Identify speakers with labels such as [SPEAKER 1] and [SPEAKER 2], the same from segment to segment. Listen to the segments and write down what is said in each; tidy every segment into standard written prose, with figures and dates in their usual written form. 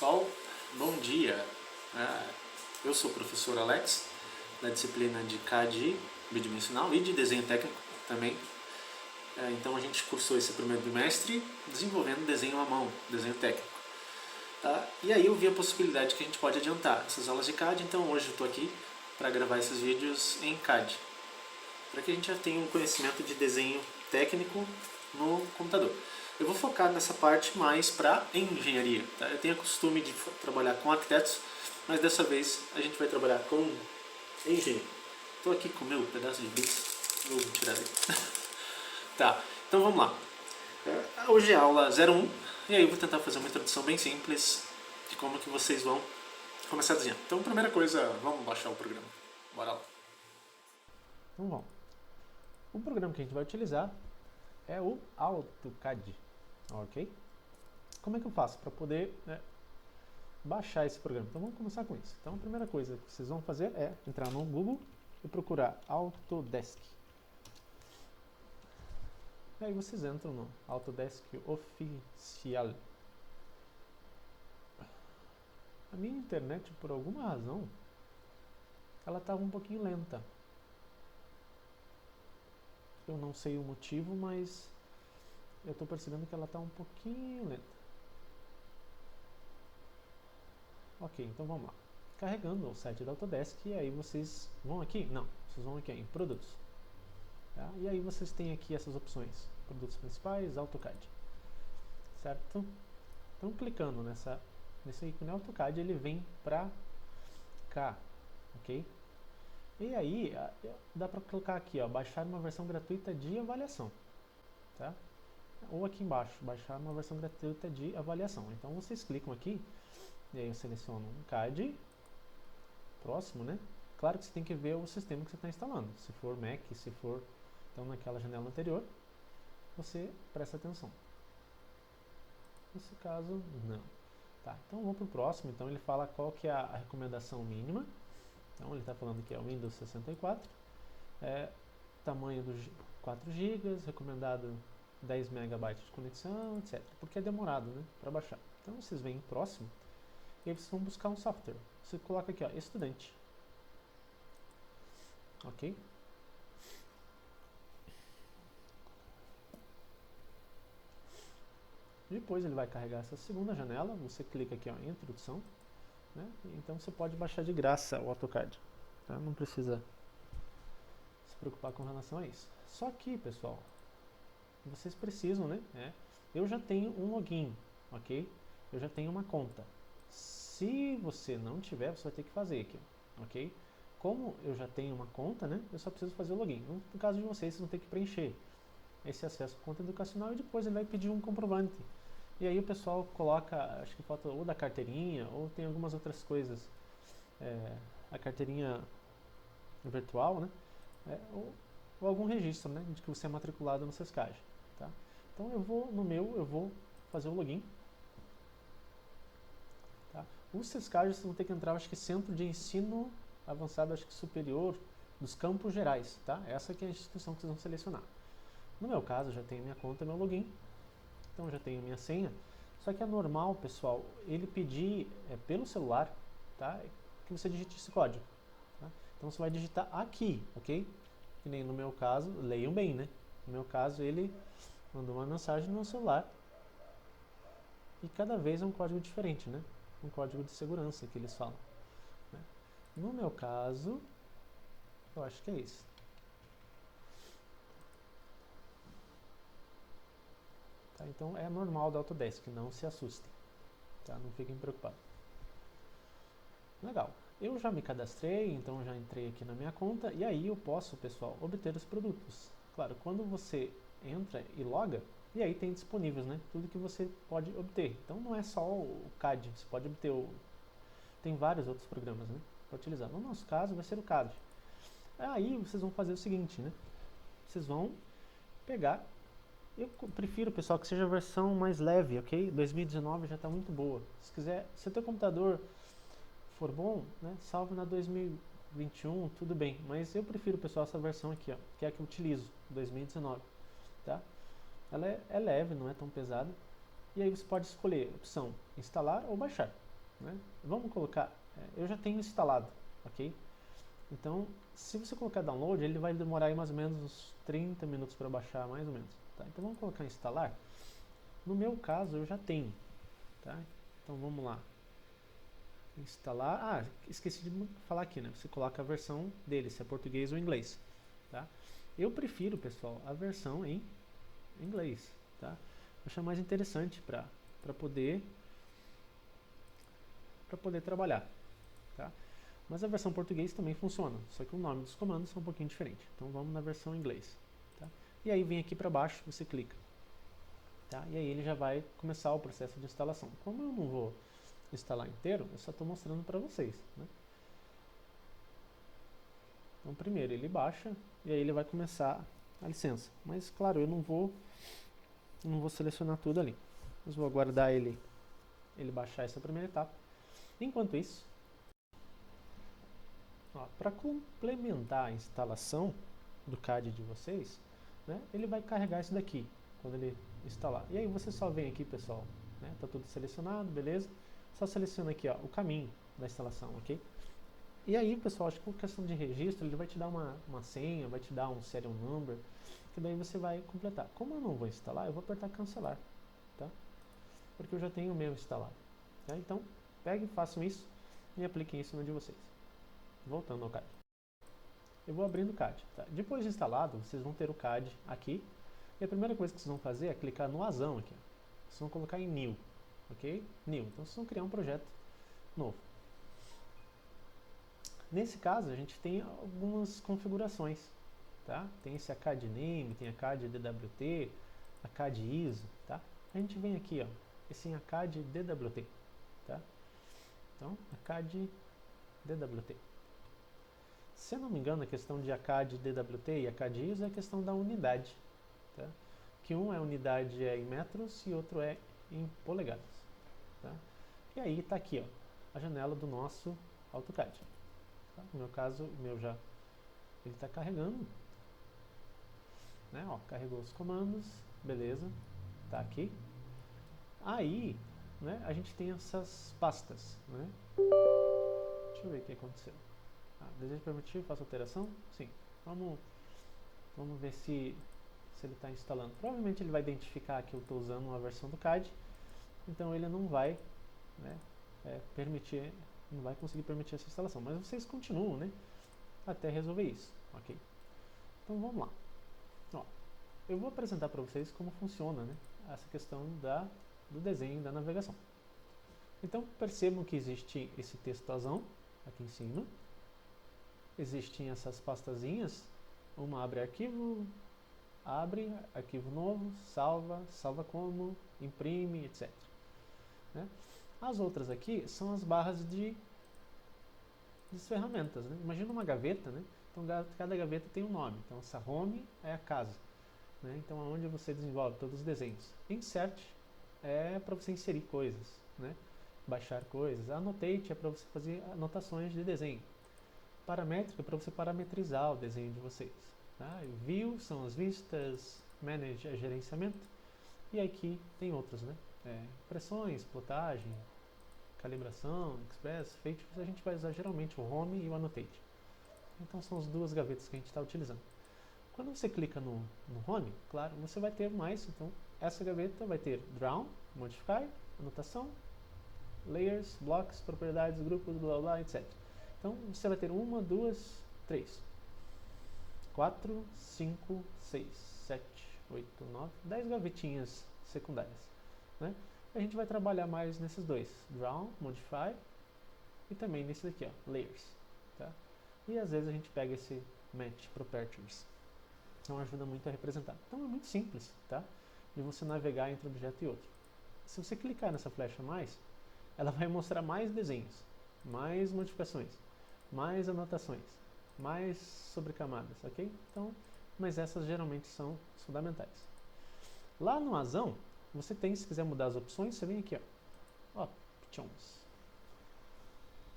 [SPEAKER 1] pessoal, bom dia. Eu sou o professor Alex, da disciplina de CAD bidimensional e de desenho técnico também. Então a gente cursou esse primeiro bimestre desenvolvendo desenho à mão, desenho técnico. E aí eu vi a possibilidade que a gente pode adiantar essas aulas de CAD, então hoje eu estou aqui para gravar esses vídeos em CAD, para que a gente já tenha um conhecimento de desenho técnico no computador. Eu vou focar nessa parte mais para engenharia. Tá? Eu tenho o costume de trabalhar com arquitetos, mas dessa vez a gente vai trabalhar com engenheiro. Estou aqui com o meu pedaço de bis, vou tirar ele. Tá, então vamos lá. Hoje é a aula 01, e aí eu vou tentar fazer uma introdução bem simples de como que vocês vão começar a desenhar. Então, primeira coisa, vamos baixar o programa. Bora lá. Então vamos. O programa que a gente vai utilizar é o AutoCAD, ok? Como é que eu faço para poder baixar esse programa? Então vamos começar com isso. Então a primeira coisa que vocês vão fazer é entrar no Google e procurar Autodesk. E aí vocês entram no Autodesk Oficial. A minha internet, por alguma razão, ela estava um pouquinho lenta. Eu não sei o motivo, mas eu estou percebendo que ela está um pouquinho lenta. Ok, então vamos lá. Carregando o site da Autodesk, e aí vocês vão aqui? Não, vocês vão aqui em Produtos. Tá? E aí vocês têm aqui essas opções. Produtos principais, AutoCAD. Certo? Então clicando nesse ícone AutoCAD, ele vem para cá. Ok? E aí dá para clicar aqui, ó, baixar uma versão gratuita de avaliação. Tá? Ou aqui embaixo, baixar uma versão gratuita de avaliação. Então vocês clicam aqui, e aí eu seleciono um CAD, próximo, né? Claro que você tem que ver o sistema que você está instalando. Se for Mac, se for então naquela janela anterior, você presta atenção. Nesse caso, não. Tá, então vamos para o próximo. Então ele fala qual que é a recomendação mínima. Então ele está falando que é o Windows 64. Tamanho do 4 GB, recomendado 10 MB de conexão, etc. Porque é demorado, né, para baixar. Então vocês vêm próximo e aí vocês vão buscar um software. Você coloca aqui, ó, estudante. Ok? Depois ele vai carregar essa segunda janela, você clica aqui, ó, em introdução, né? Então você pode baixar de graça o AutoCAD, tá? Não precisa se preocupar com relação a isso. Só que, pessoal, vocês precisam, né? Eu já tenho um login, ok? Eu já tenho uma conta. Se você não tiver, você vai ter que fazer aqui, ok? Como eu já tenho uma conta, né? Eu só preciso fazer o login. No caso de vocês vão ter que preencher esse acesso à conta educacional e depois ele vai pedir um comprovante. E aí o pessoal coloca, acho que falta ou da carteirinha, ou tem algumas outras coisas. A carteirinha virtual, né? Ou algum registro, né? De que você é matriculado no Sescage. Tá? Então eu vou fazer o login. Tá? O Sescage vocês vão ter que entrar, acho que Centro de Ensino Avançado, acho que Superior, dos Campos Gerais. Tá? Essa que é a instituição que vocês vão selecionar. No meu caso, eu já tenho minha conta, meu login. Então já tenho minha senha, só que é normal, pessoal, ele pedir pelo celular, tá? Que você digite esse código. Tá? Então você vai digitar aqui, ok? Que nem no meu caso, leiam bem, né? No meu caso, ele mandou uma mensagem no meu celular e cada vez é um código diferente, né? Um código de segurança que eles falam. Né? No meu caso, eu acho que é esse. Tá? Então é normal da Autodesk, não se assustem, tá? Não fiquem preocupados. Legal, eu já me cadastrei, então já entrei aqui na minha conta e aí eu posso, pessoal, obter os produtos. Claro, quando você entra e loga, e aí tem disponíveis, né? Tudo que você pode obter. Então não é só o CAD, você pode obter tem vários outros programas, né, para utilizar. No nosso caso vai ser o CAD. Aí vocês vão fazer o seguinte, né? Vocês vão pegar. Eu prefiro, pessoal, que seja a versão mais leve, ok? 2019 já está muito boa. Se quiser, se o teu computador for bom, né, salve na 2021, tudo bem. Mas eu prefiro, pessoal, essa versão aqui, ó, que é a que eu utilizo, 2019. Tá? Ela é leve, não é tão pesada. E aí você pode escolher a opção instalar ou baixar. né? Vamos colocar, eu já tenho instalado, ok? Então, se você colocar download, ele vai demorar aí mais ou menos uns 30 minutos para baixar, mais ou menos. Tá? Então vamos colocar instalar. No meu caso, eu já tenho. Tá? Então vamos lá. Instalar. Ah, esqueci de falar aqui, né? Você coloca a versão dele, se é português ou inglês. Tá? Eu prefiro, pessoal, a versão em inglês. Tá? Acho mais interessante para poder trabalhar. Tá? Mas a versão português também funciona, só que o nome dos comandos são um pouquinho diferente. Então vamos na versão em inglês. Tá? E aí vem aqui para baixo, você clica. Tá? E aí ele já vai começar o processo de instalação. Como eu não vou instalar inteiro, eu só estou mostrando para vocês. Né? Então primeiro ele baixa e aí ele vai começar a licença. Mas claro, eu não vou selecionar tudo ali. Mas vou aguardar ele baixar essa primeira etapa. Enquanto isso, para complementar a instalação do CAD de vocês, né, ele vai carregar isso daqui quando ele instalar. E aí você só vem aqui, pessoal, né, tá tudo selecionado, beleza? Só seleciona aqui, ó, o caminho da instalação, ok? E aí, pessoal, acho que por questão de registro, ele vai te dar uma senha, vai te dar um serial number, que daí você vai completar. Como eu não vou instalar, eu vou apertar cancelar, tá? Porque eu já tenho o meu instalado. Tá? Então, peguem, façam isso e apliquem isso no de vocês. Voltando ao CAD. Eu vou abrindo o CAD. Tá? Depois de instalado, vocês vão ter o CAD aqui. E a primeira coisa que vocês vão fazer é clicar no azão aqui. Vocês vão colocar em New. Ok? New. Então vocês vão criar um projeto novo. Nesse caso, a gente tem algumas configurações. Tá? Tem esse ACAD Name, tem ACAD DWT, ACAD ISO. Tá? A gente vem aqui, ó, esse ACAD DWT. Tá? Então, ACAD DWT. Se eu não me engano, a questão de ACAD DWT e ACAD ISO é a questão da unidade. Tá? Que um é unidade em metros e outro é em polegadas. Tá? E aí está aqui, ó, a janela do nosso AutoCAD. Tá? No meu caso, o meu já ele está carregando. Né? Ó, carregou os comandos, beleza, está aqui. Aí, né, a gente tem essas pastas. Né? Deixa eu ver o que aconteceu. Desejo permitir, faço alteração? Sim. Vamos ver se ele está instalando. Provavelmente ele vai identificar que eu estou usando uma versão do CAD, então ele não vai, né, permitir, não vai conseguir permitir essa instalação. Mas vocês continuam, né, até resolver isso, ok? Então vamos lá. Ó, eu vou apresentar para vocês como funciona, né, essa questão do desenho da navegação. Então percebam que existe esse textozão aqui em cima. Existem essas pastazinhas, uma abre arquivo novo, salva como, imprime, etc. Né? As outras aqui são as barras de ferramentas. Né? Imagina uma gaveta, né? Então cada gaveta tem um nome. Então essa home é a casa. Né? Então é onde você desenvolve todos os desenhos. Insert é para você inserir coisas, né? Baixar coisas. Annotate é para você fazer anotações de desenho. Paramétrica é para você parametrizar o desenho de vocês. Tá? View são as vistas, Manage é gerenciamento, e aqui tem outros, né? Pressões, plotagem, calibração, Express, Features, a gente vai usar geralmente o Home e o Annotate. Então são as duas gavetas que a gente está utilizando. Quando você clica no Home, claro, você vai ter mais, então essa gaveta vai ter Draw, Modify, Anotação, Layers, Blocks, Propriedades, Grupos, blá blá, etc. Então você vai ter 1, 2, 3, 4, 5, 6, 7, 8, 9, 10 gavetinhas secundárias. Né? A gente vai trabalhar mais nesses dois, Draw, Modify e também nesse daqui, ó, Layers. Tá? E às vezes a gente pega esse Match Properties. Então ajuda muito a representar. Então é muito simples, tá? De você navegar entre um objeto e outro. Se você clicar nessa flecha mais, ela vai mostrar mais desenhos, mais modificações, mais anotações, mais sobrecamadas, ok? Então, mas essas geralmente são fundamentais. Lá no azão, você tem, se quiser mudar as opções, você vem aqui, ó, Options,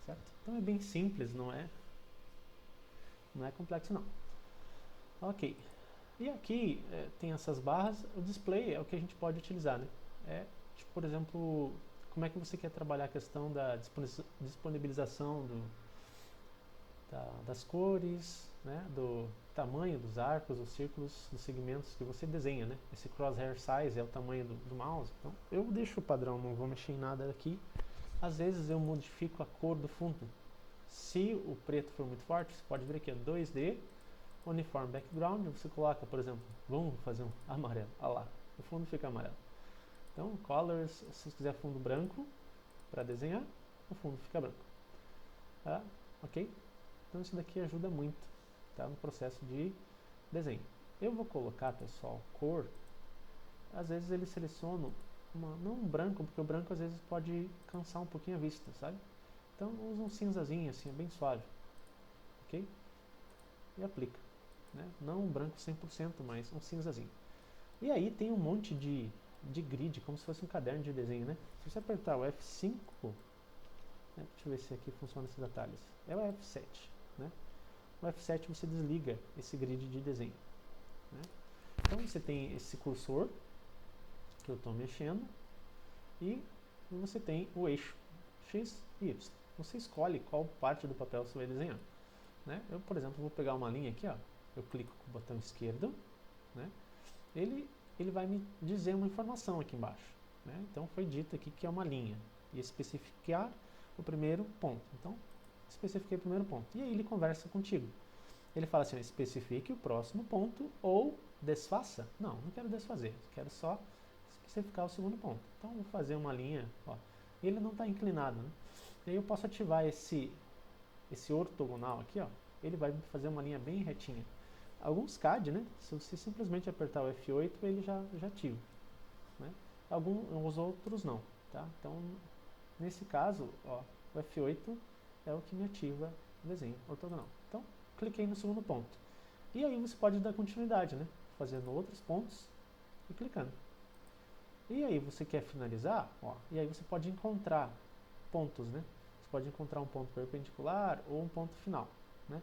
[SPEAKER 1] certo? Então é bem simples, não é complexo não. Ok. E aqui tem essas barras, o display é o que a gente pode utilizar, né? Tipo, por exemplo, como é que você quer trabalhar a questão da disponibilização das cores, né, do tamanho dos arcos, dos círculos, dos segmentos que você desenha, né? Esse crosshair size é o tamanho do mouse. Então, eu deixo o padrão, não vou mexer em nada aqui. Às vezes eu modifico a cor do fundo. Se o preto for muito forte, você pode ver aqui, ó, 2D, Uniform Background, você coloca, por exemplo, vamos fazer um amarelo, olha lá, o fundo fica amarelo. Então, Colors, se você quiser fundo branco para desenhar, o fundo fica branco. Tá? Ok? Então isso daqui ajuda muito, tá, no processo de desenho. Eu vou colocar, pessoal, cor. Às vezes ele seleciona não um branco, porque o branco às vezes pode cansar um pouquinho a vista, sabe? Então usa um cinzazinho assim, é bem suave, ok? E aplica, né? Não um branco 100%, mas um cinzazinho. E aí tem um monte de grid, como se fosse um caderno de desenho, né? Se você apertar o F5, né? Deixa eu ver se aqui funciona esses atalhos. É o F7, né? No F7 você desliga esse grid de desenho, né? Então você tem esse cursor que eu estou mexendo e você tem o eixo X e Y. Você escolhe qual parte do papel você vai desenhar, né? Eu, por exemplo, vou pegar uma linha aqui, ó. Eu clico com o botão esquerdo, né? Ele vai me dizer uma informação aqui embaixo, né? Então foi dito aqui que é uma linha e especificar o primeiro ponto. Então especifiquei o primeiro ponto e aí ele conversa contigo. Ele fala assim, especifique o próximo ponto ou desfaça. Não quero desfazer, quero só especificar o segundo ponto. Então vou fazer uma linha, ó, e ele não está inclinado, né? E aí eu posso ativar esse ortogonal aqui, ó, ele vai fazer uma linha bem retinha. Alguns CAD, né, se você simplesmente apertar o F8, ele já ativa, né? Os outros não, tá? Então, nesse caso, ó, o F8 é o que me ativa o desenho ortogonal. Então, cliquei no segundo ponto. E aí você pode dar continuidade, né? Fazendo outros pontos e clicando. E aí você quer finalizar, ó, e aí você pode encontrar pontos, né? Você pode encontrar um ponto perpendicular ou um ponto final, né?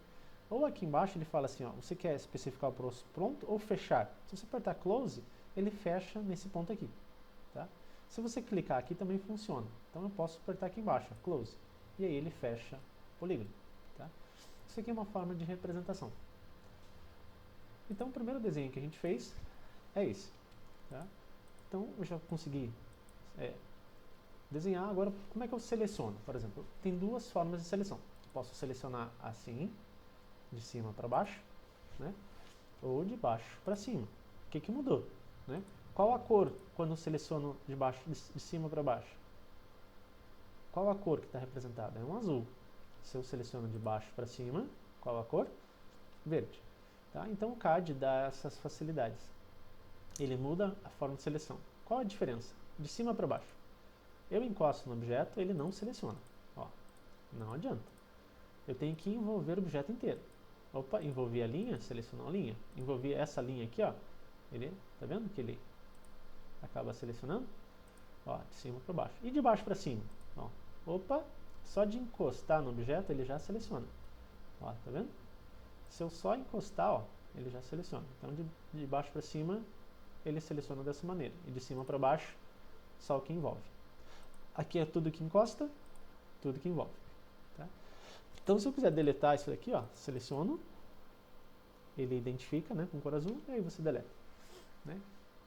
[SPEAKER 1] Ou aqui embaixo ele fala assim, ó, você quer especificar o próximo ponto ou fechar. Se você apertar close, ele fecha nesse ponto aqui, tá? Se você clicar aqui também funciona. Então eu posso apertar aqui embaixo, ó, close, e aí ele fecha o polígono, tá? Isso aqui é uma forma de representação. Então o primeiro desenho que a gente fez é esse, tá? Então eu já consegui desenhar. Agora, como é que eu seleciono? Por exemplo, tem duas formas de seleção. Posso selecionar assim, de cima para baixo, né? Ou de baixo para cima. O que mudou, né? Qual a cor quando eu seleciono de cima para baixo? Qual a cor que está representada? É um azul. Se eu seleciono de baixo para cima, qual a cor? Verde. Tá? Então o CAD dá essas facilidades. Ele muda a forma de seleção. Qual a diferença? De cima para baixo. Eu encosto no objeto, ele não seleciona. Ó, não adianta. Eu tenho que envolver o objeto inteiro. Opa, envolvi a linha, selecionou a linha. Envolvi essa linha aqui, ó. Ele, tá vendo que ele acaba selecionando? Ó, de cima para baixo. E de baixo para cima? Ó, opa, só de encostar no objeto ele já seleciona. Ó, tá vendo? Se eu só encostar, ó, ele já seleciona. Então de baixo para cima ele seleciona dessa maneira. E de cima para baixo, só o que envolve. Aqui é tudo que encosta, tudo que envolve. Tá? Então, se eu quiser deletar isso daqui, ó, seleciono, ele identifica, né, com cor azul, e aí você deleta. Né?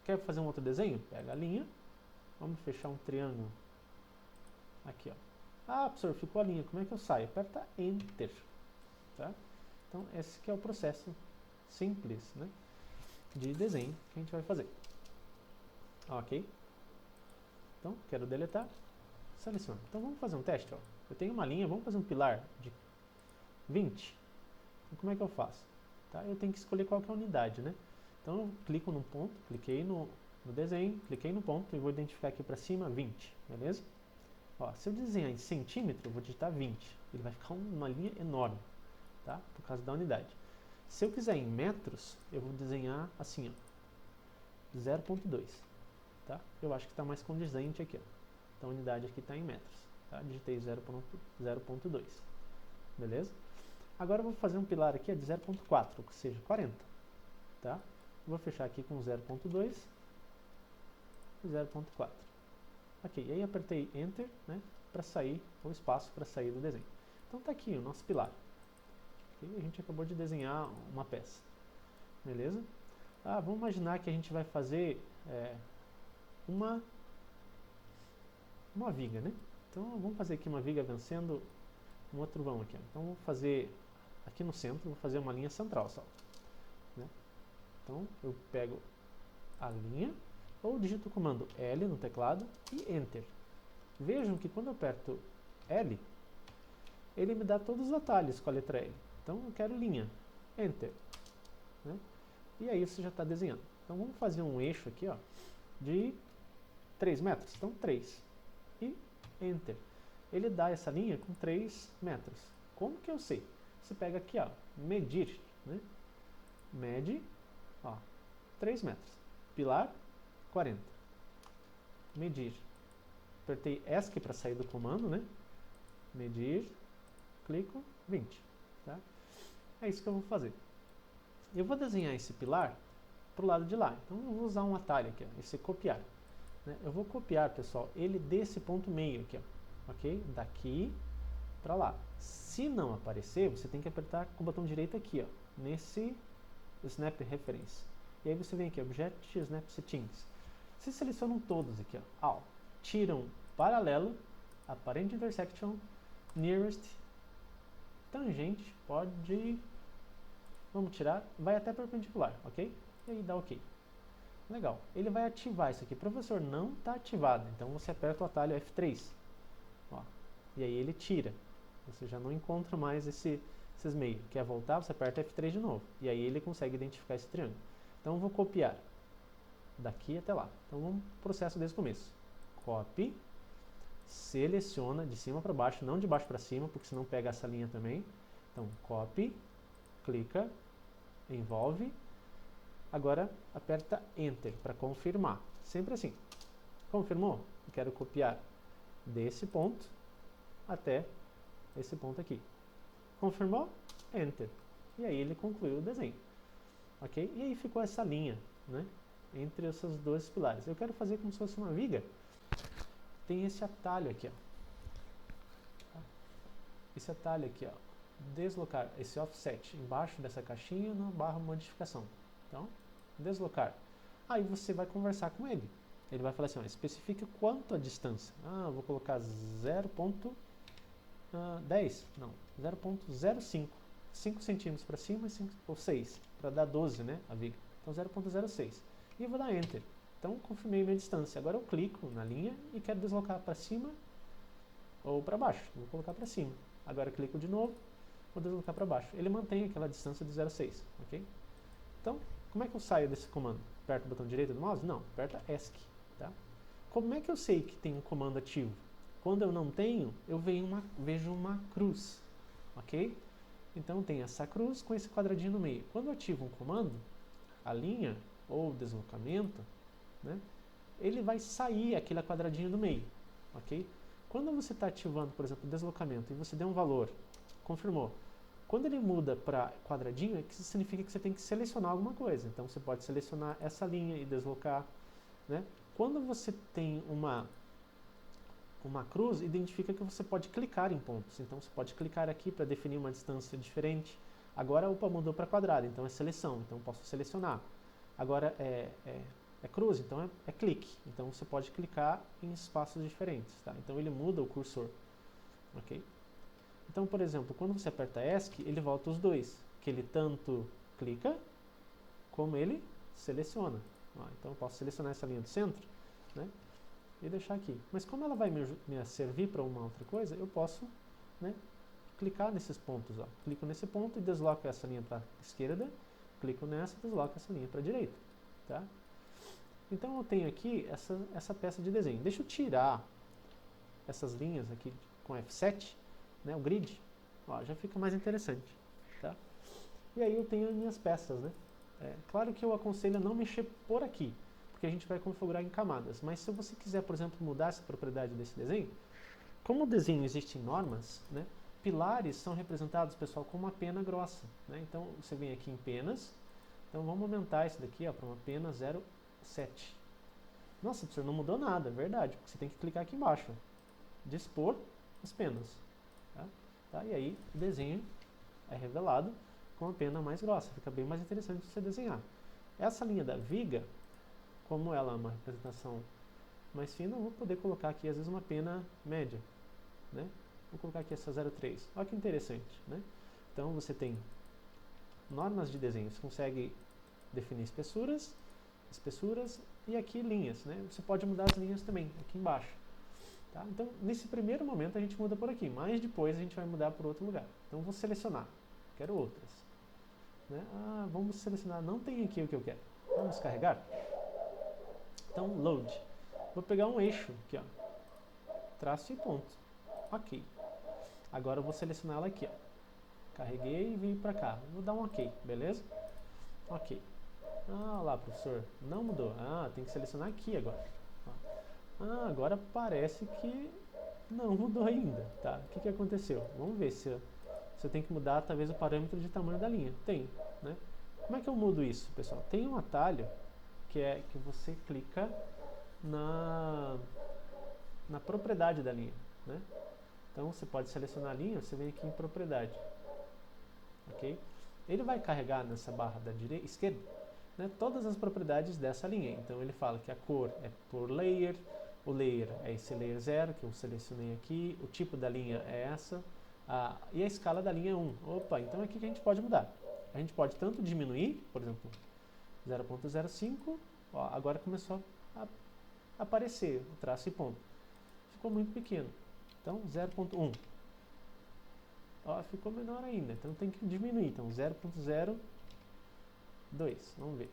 [SPEAKER 1] Quer fazer um outro desenho? Pega a linha, vamos fechar um triângulo aqui, ó. Ah, professor, ficou a linha, como é que eu saio? Aperta Enter. Tá? Então, esse que é o processo simples, né, de desenho que a gente vai fazer. Ok? Então, quero deletar, seleciono. Então, vamos fazer um teste, ó. Eu tenho uma linha, vamos fazer um pilar de 20. Então, como é que eu faço? Tá? Eu tenho que escolher qual que é a unidade, né? Então eu clico no ponto, cliquei no desenho, cliquei no ponto e vou identificar aqui para cima 20, beleza? Ó, se eu desenhar em centímetro, eu vou digitar 20. Ele vai ficar uma linha enorme, tá? Por causa da unidade. Se eu quiser em metros, eu vou desenhar assim, ó, 0.2, tá? Eu acho que está mais condizente aqui, ó. Então a unidade aqui está em metros, tá? Digitei 0.2, beleza? Agora eu vou fazer um pilar aqui de 0.4, ou seja, 40. Tá? Vou fechar aqui com 0.2 e 0.4. Ok, e aí apertei Enter, né, para sair, o espaço para sair do desenho. Então tá aqui o nosso pilar. Okay? A gente acabou de desenhar uma peça. Beleza? Vamos imaginar que a gente vai fazer uma viga, né? Então vamos fazer aqui uma viga vencendo um outro vão aqui. Então vou fazer aqui no centro, vou fazer uma linha central só. Né? Então eu pego a linha, ou digito o comando L no teclado e Enter. Vejam que quando eu aperto L, ele me dá todos os atalhos com a letra L. Então eu quero linha, Enter. Né? E aí você já está desenhando. Então vamos fazer um eixo aqui, ó, de 3 metros. Então 3. E Enter. Ele dá essa linha com 3 metros. Como que eu sei? Você pega aqui, ó, medir. Né? Mede, ó, 3 metros. Pilar, 40. Medir. Apertei ESC para sair do comando, né? Medir, clico, 20. Tá? É isso que eu vou fazer. Eu vou desenhar esse pilar para o lado de lá. Então eu vou usar um atalho aqui, ó, esse copiar. Né? Eu vou copiar, pessoal, ele desse ponto meio aqui, ó, ok? Daqui para lá. Se não aparecer, você tem que apertar com o botão direito aqui, ó, nesse Snap Reference. E aí você vem aqui, Object Snap Settings. Vocês selecionam todos aqui, ó. Tiram paralelo, Apparent Intersection, Nearest, tangente, pode... Vamos tirar, vai até perpendicular, ok? E aí dá ok. Legal. Ele vai ativar isso aqui. Professor, não está ativado. Então você aperta o atalho F3. Ó, e aí ele tira. Você já não encontra mais esses meios. Quer voltar? Você aperta F3 de novo. E aí ele consegue identificar esse triângulo. Então eu vou copiar daqui até lá. Então vamos processo desde o começo. Copy. Seleciona de cima para baixo, não de baixo para cima, porque senão pega essa linha também. Então copy. Clica. Envolve. Agora aperta Enter para confirmar. Sempre assim. Confirmou? Eu quero copiar desse ponto até esse ponto aqui. Confirmou? Enter. E aí ele concluiu o desenho. Ok? E aí ficou essa linha, né? Entre esses dois pilares. Eu quero fazer como se fosse uma viga. Tem esse atalho aqui, ó. Esse atalho aqui, ó. Deslocar esse offset embaixo dessa caixinha na barra modificação. Então, deslocar. Aí você vai conversar com ele. Ele vai falar assim, ó, especifica quanto a distância. Eu vou colocar 0.10, não, 0.05. 5 centímetros para cima ou 6, para dar 12, né, a viga. Então 0.06. E eu vou dar Enter. Então confirmei minha distância. Agora eu clico na linha e quero deslocar para cima ou para baixo. Vou colocar para cima. Agora clico de novo, vou deslocar para baixo. Ele mantém aquela distância de 0,6, ok? Então, como é que eu saio desse comando? Aperto o botão direito do mouse? Não, aperta ESC. Tá? Como é que eu sei que tem um comando ativo? Quando eu não tenho, eu vejo uma cruz. Ok? Então tem essa cruz com esse quadradinho no meio. Quando eu ativo um comando, a linha ou deslocamento, né, ele vai sair aquele quadradinho do meio. Ok? Quando você está ativando, por exemplo, o deslocamento e você der um valor, confirmou. Quando ele muda para quadradinho, isso significa que você tem que selecionar alguma coisa. Então você pode selecionar essa linha e deslocar. Né? Quando você tem uma cruz, identifica que você pode clicar em pontos. Então você pode clicar aqui para definir uma distância diferente. Agora opa, mudou para quadrado, então é seleção, então eu posso selecionar. Agora é cruz, então é clique. Então você pode clicar em espaços diferentes. Tá? Então ele muda o cursor. Ok? Então, por exemplo, quando você aperta ESC, ele volta os dois, que ele tanto clica, como ele seleciona. Então eu posso selecionar essa linha do centro, né, e deixar aqui. Mas como ela vai me servir para uma outra coisa, eu posso, né, clicar nesses pontos. Clico nesse ponto e desloco essa linha para a esquerda, clico nessa e desloco essa linha para a direita. Tá? Então eu tenho aqui essa peça de desenho. Deixa eu tirar essas linhas aqui com F7, né, o grid, já fica mais interessante. Tá? E aí eu tenho as minhas peças. Né? Claro que eu aconselho a não mexer por aqui, porque a gente vai configurar em camadas. Mas se você quiser, por exemplo, mudar essa propriedade desse desenho, como o desenho existe em normas, né, pilares são representados, pessoal, com uma pena grossa. Né? Então você vem aqui em penas, então vamos aumentar isso daqui para uma pena 0,7.
[SPEAKER 2] Nossa, professor, não mudou nada, é verdade. Você tem que clicar aqui embaixo. Dispor as penas. Tá? E aí o desenho é revelado com a pena mais grossa. Fica bem mais interessante você desenhar. Essa linha da viga, como ela é uma representação mais fina, eu vou poder colocar aqui às vezes uma pena média. Né? Vou colocar aqui essa 0,3. Olha que interessante. Né? Então você tem normas de desenho. Você consegue definir espessuras e aqui linhas. Né? Você pode mudar as linhas também, aqui embaixo. Tá? Então, nesse primeiro momento a gente muda por aqui, mas depois a gente vai mudar para outro lugar. Então, vou selecionar. Quero outras. Né? Vamos selecionar. Não tem aqui o que eu quero. Vamos carregar? Então, load. Vou pegar um eixo aqui, ó. Traço e ponto. Ok. Agora eu vou selecionar ela aqui, ó. Carreguei e vim para cá. Vou dar um ok, beleza? Ok. Olha lá, professor. Não mudou. Tem que selecionar aqui agora. Agora parece que não mudou ainda, tá? O que aconteceu? Vamos ver se eu tenho que mudar talvez o parâmetro de tamanho da linha. Tem, né? Como é que eu mudo isso, pessoal? Tem um atalho que é que você clica na propriedade da linha, né? Então você pode selecionar a linha, você vem aqui em propriedade, ok? Ele vai carregar nessa barra da esquerda, né, todas as propriedades dessa linha. Então ele fala que a cor é por layer, o layer é esse layer 0 que eu selecionei aqui, o tipo da linha é essa, e a escala da linha é 1. Opa, então é aqui que a gente pode mudar. A gente pode tanto diminuir, por exemplo, 0.05, agora começou a aparecer o traço e ponto. Ficou muito pequeno. Então 0.1. Ficou menor ainda, então tem que diminuir. Então 0.02, vamos ver.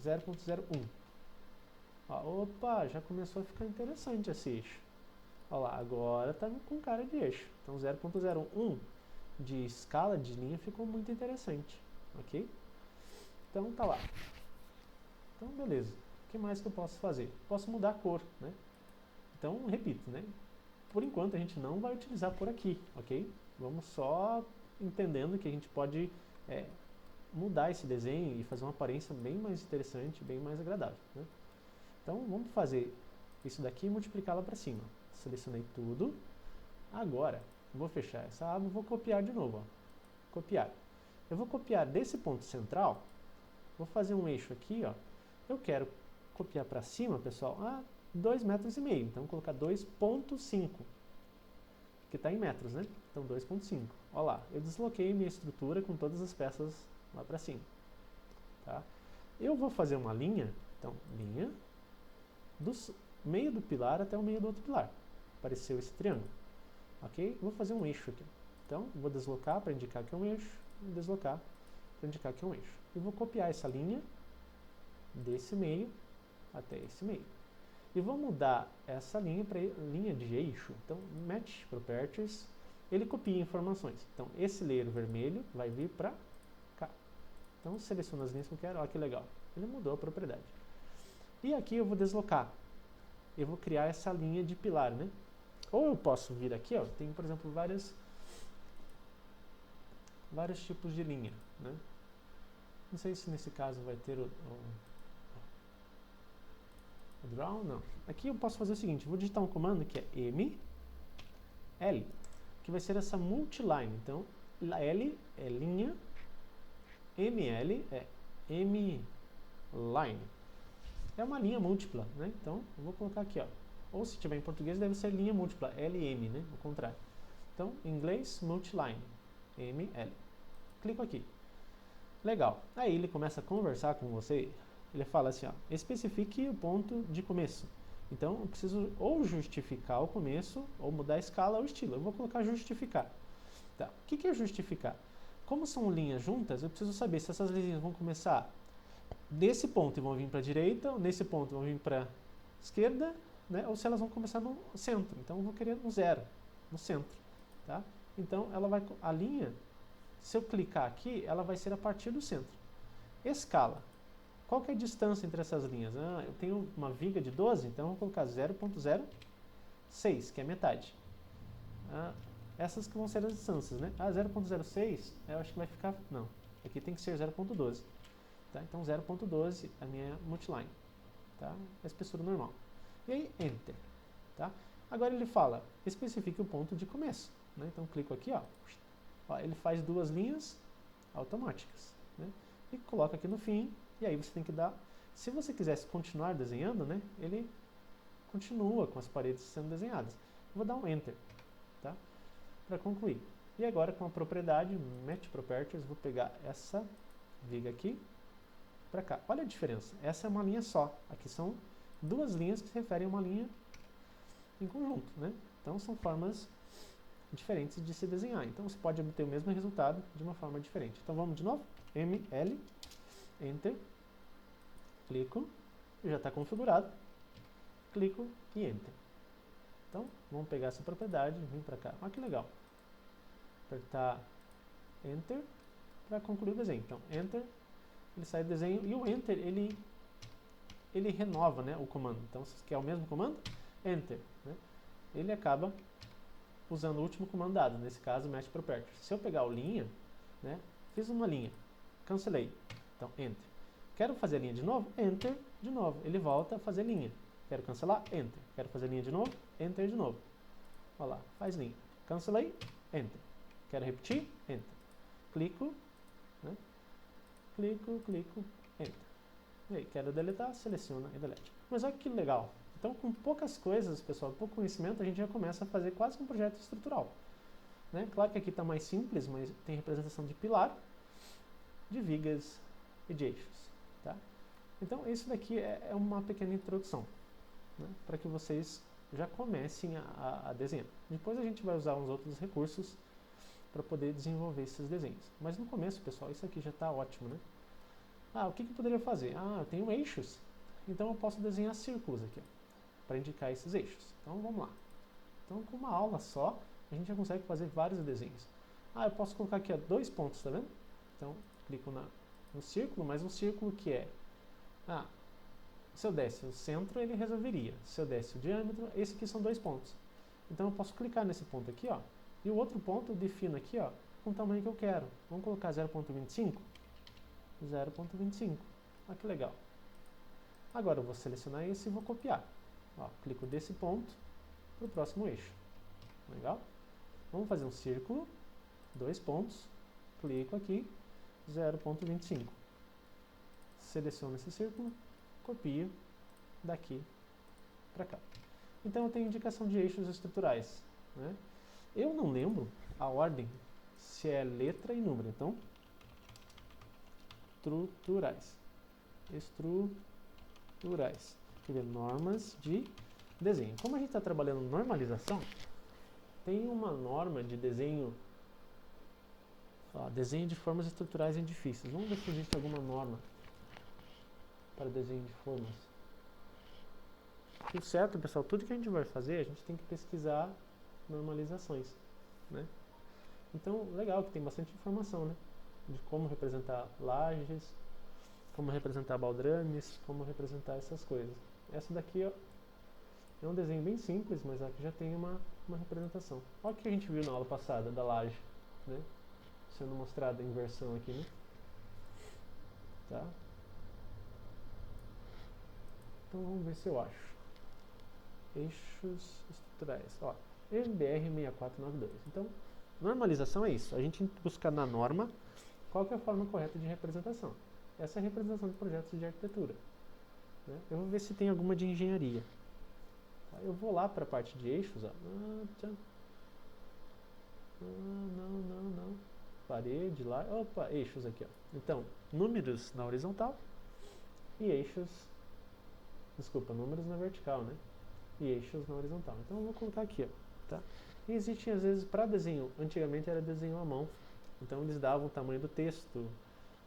[SPEAKER 2] 0.01. Opa, já começou a ficar interessante esse eixo. Olha lá, agora está com cara de eixo. Então 0.01 de escala de linha ficou muito interessante, ok? Então tá lá. Então beleza. O que mais que eu posso fazer? Posso mudar a cor, né? Então repito, né? Por enquanto a gente não vai utilizar por aqui, ok? Vamos só entendendo que a gente pode mudar esse desenho e fazer uma aparência bem mais interessante, bem mais agradável, né? Então vamos fazer isso daqui e multiplicá-la para cima. Selecionei tudo. Agora, vou fechar essa aba e vou copiar de novo. Copiar. Eu vou copiar desse ponto central, vou fazer um eixo aqui, ó. Eu quero copiar para cima, pessoal, 2,5 metros. Então vou colocar 2,5, que está em metros, né? Então 2,5. Olha lá, eu desloquei minha estrutura com todas as peças lá para cima. Tá? Eu vou fazer uma linha, então linha do meio do pilar até o meio do outro pilar. Apareceu esse triângulo. Ok? Vou fazer um eixo aqui. Então, vou deslocar para indicar que é um eixo, e deslocar para indicar que é um eixo. E vou copiar essa linha desse meio até esse meio. E vou mudar essa linha para linha de eixo. Então, Match Properties, ele copia informações. Então, esse layer vermelho vai vir para cá. Então, seleciono as linhas que eu quero. Olha que legal. Ele mudou a propriedade. E aqui eu vou deslocar. Eu vou criar essa linha de pilar, né? Ou eu posso vir aqui, ó, tem, por exemplo, vários tipos de linha, né? Não sei se nesse caso vai ter o draw, não. Aqui eu posso fazer o seguinte, vou digitar um comando que é M, L, que vai ser essa multiline. Então, L é linha, ML é M-line. É uma linha múltipla, né? Então, eu vou colocar aqui, ó. Ou se tiver em português, deve ser linha múltipla, LM, né? Ao contrário. Então, em inglês, multiline, ML. Clico aqui. Legal. Aí ele começa a conversar com você. Ele fala assim, ó, especifique o ponto de começo. Então, eu preciso ou justificar o começo, ou mudar a escala ou estilo. Eu vou colocar justificar. Tá. O que é justificar? Como são linhas juntas, eu preciso saber se essas linhas vão começar desse ponto e vão vir para a direita, ou nesse ponto vão vir para a esquerda, né? Ou se elas vão começar no centro. Então eu vou querer um zero no centro, tá? Então a linha, se eu clicar aqui, ela vai ser a partir do centro. Escala. Qual que é a distância entre essas linhas? Eu tenho uma viga de 12, então eu vou colocar 0.06, que é metade. Essas que vão ser as distâncias, né? 0.06, eu acho que vai ficar... Não, aqui tem que ser 0.12. Tá? Então 0.12 a minha multiline. tá? A espessura normal. E aí, Enter, tá? Agora ele fala, especifique o ponto de começo, né? Então clico aqui, ó, ele faz 2 linhas automáticas, né? E coloca aqui no fim, e aí você tem que dar, se você quisesse continuar desenhando, né? Ele continua com as paredes sendo desenhadas. Vou dar um Enter, tá? Para concluir. E agora com a propriedade, Match Properties, vou pegar essa viga aqui para cá. Olha a diferença, essa é uma linha só, aqui são 2 linhas que se referem a uma linha em conjunto, né? Então são formas diferentes de se desenhar. Então você pode obter o mesmo resultado de uma forma diferente. Então vamos de novo, ML, Enter, clico, já está configurado, clico e Enter. Então vamos pegar essa propriedade, vir para cá. Olha que legal. Apertar Enter para concluir o desenho. Então Enter, ele sai do desenho e o Enter ele renova, né, o comando. Então se quer o mesmo comando, Enter, né? Ele acaba usando o último comando dado, nesse caso Match Properties. Se eu pegar o linha, né, fiz uma linha, cancelei, então Enter. Quero fazer a linha de novo? Enter de novo. Ele volta a fazer linha. Quero cancelar? Enter. Quero fazer linha de novo? Enter de novo. Olha lá, faz linha. Cancelei? Enter. Quero repetir? Enter. Clico, né? Clico, Enter. E aí, quero deletar? Seleciona e delete. Mas olha que legal. Então, com poucas coisas, pessoal, pouco conhecimento, a gente já começa a fazer quase um projeto estrutural, né? Claro que aqui está mais simples, mas tem representação de pilar, de vigas e de eixos, tá? Então, isso daqui é uma pequena introdução, né, para que vocês já comecem a desenhar. Depois a gente vai usar uns outros recursos para poder desenvolver esses desenhos. Mas no começo, pessoal, isso aqui já está ótimo, né? O que eu poderia fazer? Eu tenho eixos, então eu posso desenhar círculos aqui, para indicar esses eixos. Então vamos lá. Então com uma aula só, a gente já consegue fazer vários desenhos. Eu posso colocar aqui 2 pontos, tá vendo? Então clico no círculo, mas um círculo que é... se eu desse o centro, ele resolveria. Se eu desse o diâmetro, esse aqui são 2 pontos. Então eu posso clicar nesse ponto aqui, ó, e o outro ponto eu defino aqui, ó, com o tamanho que eu quero. Vamos colocar 0.25? 0.25. Olha que legal. Agora eu vou selecionar esse e vou copiar. Clico desse ponto para o próximo eixo. Legal? Vamos fazer um círculo, 2 pontos, clico aqui, 0.25. Seleciono esse círculo, copio daqui para cá. Então eu tenho indicação de eixos estruturais, né? Eu não lembro a ordem, se é letra e número. Então, estruturais. Quer ver? Normas de desenho. Como a gente está trabalhando normalização, tem uma norma de desenho, desenho de formas estruturais em edifícios. Vamos ver se existe alguma norma para desenho de formas. Tudo certo, pessoal? Tudo que a gente vai fazer, a gente tem que pesquisar normalizações, né? Então, legal que tem bastante informação, né? De como representar lajes, como representar baldrames, como representar essas coisas. Essa daqui, ó, é um desenho bem simples, mas aqui já tem uma representação. Olha o que a gente viu na aula passada da laje, né? Sendo mostrada em versão aqui, né? Tá? Então vamos ver se eu acho. Eixos estruturais. Ó, MBR 6492. Então, normalização é isso. A gente busca na norma qual que é a forma correta de representação. Essa é a representação de projetos de arquitetura, né? Eu vou ver se tem alguma de engenharia. Eu vou lá para a parte de eixos. Ó. Não. Parede lá. Opa, eixos aqui. Ó. Então, números na horizontal e eixos... Desculpa, números na vertical, né? E eixos na horizontal. Então eu vou colocar aqui, ó, tá? E existem às vezes para desenho, antigamente era desenho à mão, então eles davam o tamanho do texto,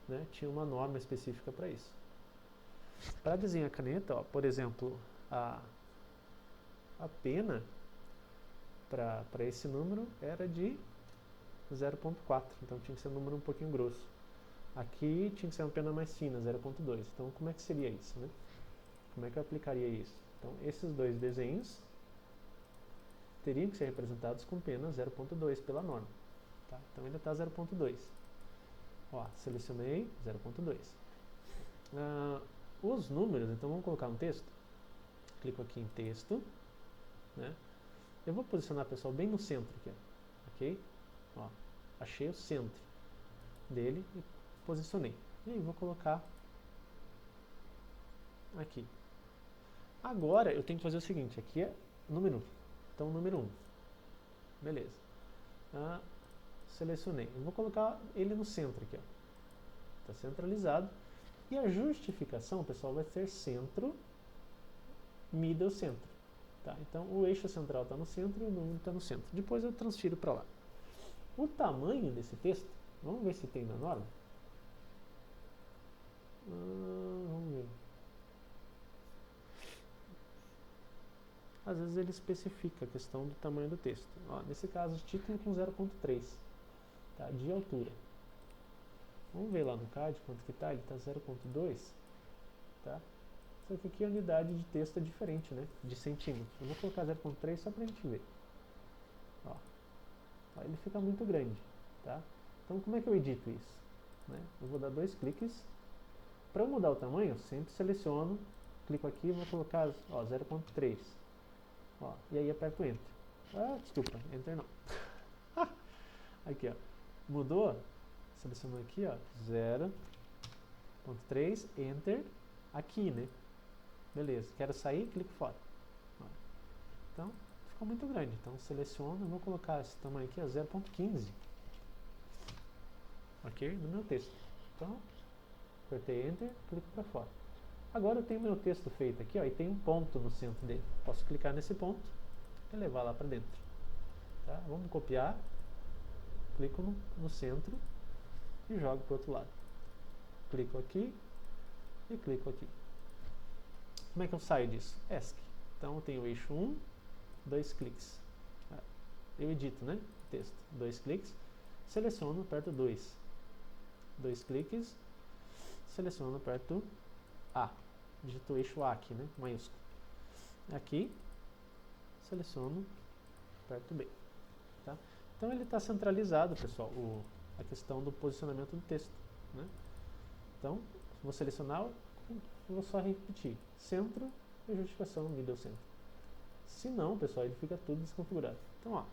[SPEAKER 2] né? Tinha uma norma específica para isso. Para desenhar a caneta, ó, por exemplo, a pena para esse número era de 0.4, então tinha que ser um número um pouquinho grosso. Aqui tinha que ser uma pena mais fina, 0.2. Então como é que seria isso, né? Como é que eu aplicaria isso? Então, esses 2 desenhos teriam que ser representados com pena 0.2 pela norma. Tá? Então, ainda está 0.2. Selecionei 0.2. Os números, então vamos colocar um texto. Clico aqui em texto, né? Eu vou posicionar, pessoal, bem no centro aqui, ó. Ok? Ó, achei o centro dele e posicionei. E aí vou colocar aqui. Agora eu tenho que fazer o seguinte, aqui é número 1. Então, número 1. Beleza. Selecionei. Eu vou colocar ele no centro aqui, ó. Está centralizado. E a justificação, pessoal, vai ser centro, middle, centro. Tá? Então, o eixo central está no centro e o número está no centro. Depois eu transfiro para lá. O tamanho desse texto, vamos ver se tem na norma. Vamos ver. Às vezes ele especifica a questão do tamanho do texto. Ó, nesse caso, título com 0.3, tá? De altura. Vamos ver lá no CAD quanto que tá, ele está 0.2, tá? Só que aqui a unidade de texto é diferente, né? De centímetros. Eu vou colocar 0.3 só para a gente ver. Ó. Ó, ele fica muito grande, tá? Então como é que eu edito isso? Né? Eu vou dar 2 cliques. Para mudar o tamanho, eu sempre seleciono, clico aqui e vou colocar 0.3. E aí aperto Enter. Desculpa, Enter não. Aqui, ó. Mudou? Seleciono aqui, ó, 0.3, Enter, aqui, né? Beleza, quero sair, clico fora. Ó. Então, ficou muito grande. Então, seleciono, eu vou colocar esse tamanho aqui, ó, 0.15. Ok? No meu texto. Então, apertei Enter, clico para fora. Agora eu tenho meu texto feito aqui, ó, e tem um ponto no centro dele. Posso clicar nesse ponto e levar lá para dentro. Tá? Vamos copiar. Clico no centro e jogo para o outro lado. Clico aqui e clico aqui. Como é que eu saio disso? ESC. Então eu tenho o eixo 1, 2 cliques. Eu edito, né? Texto. 2 cliques. Seleciono, aperto 2. 2 cliques. Seleciono, aperto A. Digito o eixo A aqui, né? Maiúsculo. Aqui. Seleciono, aperto B. Tá? Então ele está centralizado, pessoal, a questão do posicionamento do texto. Né? Então, vou selecionar, vou só repetir. Centro e justificação, middle, centro. Se não, pessoal, ele fica tudo desconfigurado. Então, ó,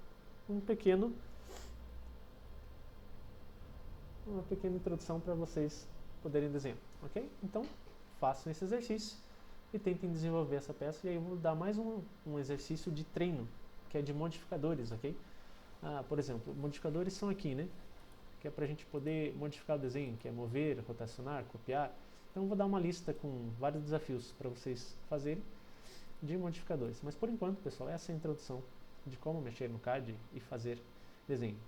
[SPEAKER 2] uma pequena introdução para vocês poderem desenhar, ok? Então, façam esse exercício e tentem desenvolver essa peça. E aí eu vou dar mais um exercício de treino, que é de modificadores, ok? Por exemplo, modificadores são aqui, né? Que é para a gente poder modificar o desenho, que é mover, rotacionar, copiar. Então eu vou dar uma lista com vários desafios para vocês fazerem de modificadores. Mas por enquanto, pessoal, essa é a introdução de como mexer no CAD e fazer desenho.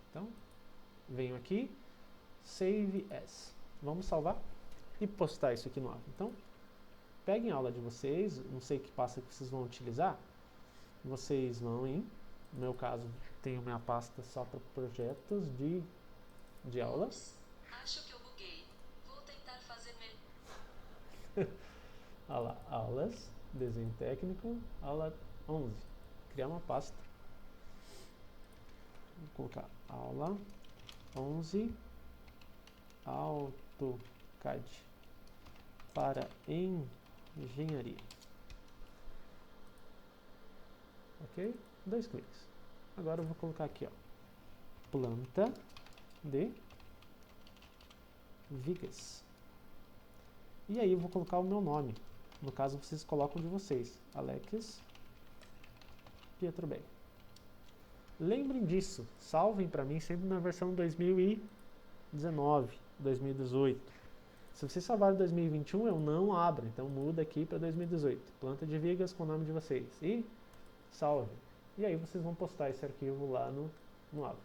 [SPEAKER 2] Então, venho aqui, Save As. Vamos salvar e postar isso aqui no ar. Então, peguem a aula de vocês, não sei que pasta que vocês vão utilizar, vocês vão em, no meu caso, tenho minha pasta só para projetos de aulas.
[SPEAKER 3] Acho que eu buguei. Vou tentar fazer melhor.
[SPEAKER 2] Olha lá, aulas, desenho técnico, aula 11. Criar uma pasta. Vou colocar aula 11 AutoCAD para engenharia. Ok? 2 cliques. Agora eu vou colocar aqui, ó, planta de vigas. E aí eu vou colocar o meu nome. No caso, vocês colocam de vocês. Alex Pietrobel. Lembrem disso. Salvem para mim sempre na versão 2019, 2018. Se vocês salvarem 2021, eu não abro. Então muda aqui para 2018. Planta de vigas com o nome de vocês. E salve. E aí vocês vão postar esse arquivo lá no Avro.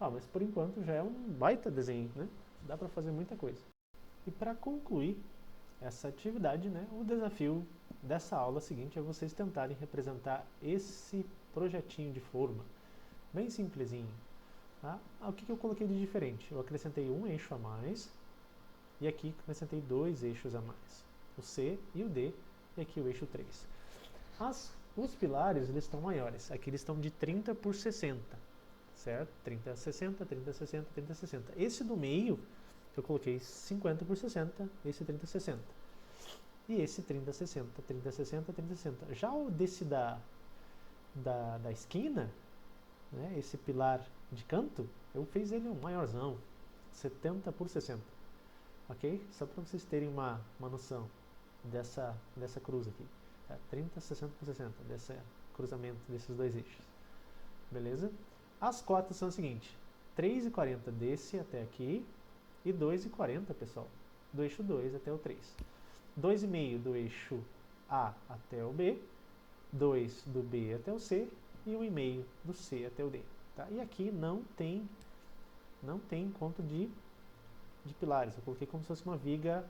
[SPEAKER 2] Mas por enquanto já é um baita desenho, né? Dá para fazer muita coisa. E para concluir essa atividade, né, o desafio dessa aula seguinte é vocês tentarem representar esse projetinho de forma, bem simplesinho. Tá? O que eu coloquei de diferente? Eu acrescentei um eixo a mais, e aqui acrescentei 2 eixos a mais. O C e o D, e aqui o eixo 3. Os pilares, eles estão maiores. Aqui eles estão de 30 por 60, certo? 30, 60, 30, 60, 30, 60. Esse do meio, eu coloquei 50 por 60, esse 30, 60. E esse 30-60, 30-60, 30-60. Já o desse da esquina, né, esse pilar de canto, eu fiz ele um maiorzão, 70 por 60. Ok? Só para vocês terem uma noção dessa cruz aqui. Tá? 30, 60 por 60, desse cruzamento desses dois eixos. Beleza? As cotas são o seguinte: 3,40 desse até aqui e 2,40, pessoal, do eixo 2 até o 3. 2,5 do eixo A até o B, 2 do B até o C e 1,5 do C até o D. Tá? E aqui não tem conta de pilares. Eu coloquei como se fosse uma viga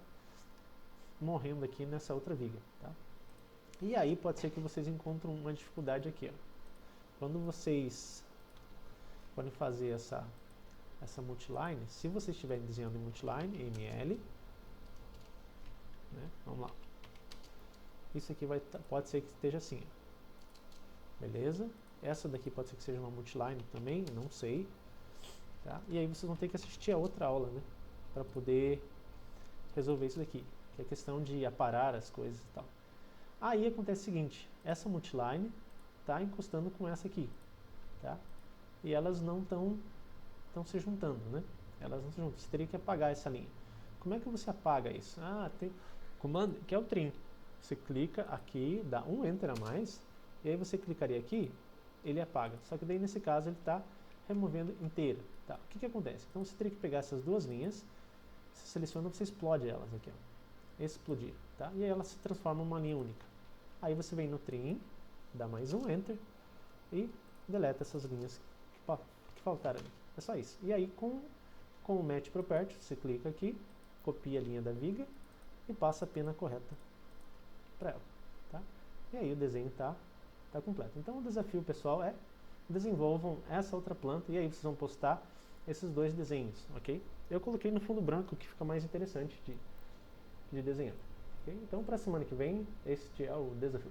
[SPEAKER 2] morrendo aqui nessa outra viga. Tá? E aí pode ser que vocês encontrem uma dificuldade aqui. Ó. Quando vocês forem fazer essa multiline, se vocês estiverem desenhando em multiline, ML, né? Vamos lá. Isso aqui pode ser que esteja assim. Ó. Beleza? Essa daqui pode ser que seja uma multiline também, não sei. Tá? E aí vocês vão ter que assistir a outra aula, né? Para poder resolver isso daqui, que é a questão de aparar as coisas e tal. Aí acontece o seguinte: essa multiline está encostando com essa aqui, tá? E elas não estão se juntando, né? Elas não se juntam. Você teria que apagar essa linha. Como é que você apaga isso? Tem comando que é o trim. Você clica aqui, dá um enter a mais, e aí você clicaria aqui, ele apaga. Só que daí nesse caso ele está removendo inteira. Tá? O que acontece? Então você teria que pegar essas duas linhas, você seleciona, você explode elas aqui, ó. Explodir, tá? E aí elas se transformam em uma linha única. Aí você vem no trim, dá mais um enter e deleta essas linhas que faltaram ali. É só isso. E aí com o Match Property, você clica aqui, copia a linha da viga e passa a pena correta para ela. Tá? E aí o desenho está completo. Então o desafio, pessoal, é desenvolvam essa outra planta e aí vocês vão postar esses dois desenhos, ok? Eu coloquei no fundo branco, que fica mais interessante de desenhar. Okay? Então, para a semana que vem, este é o desafio.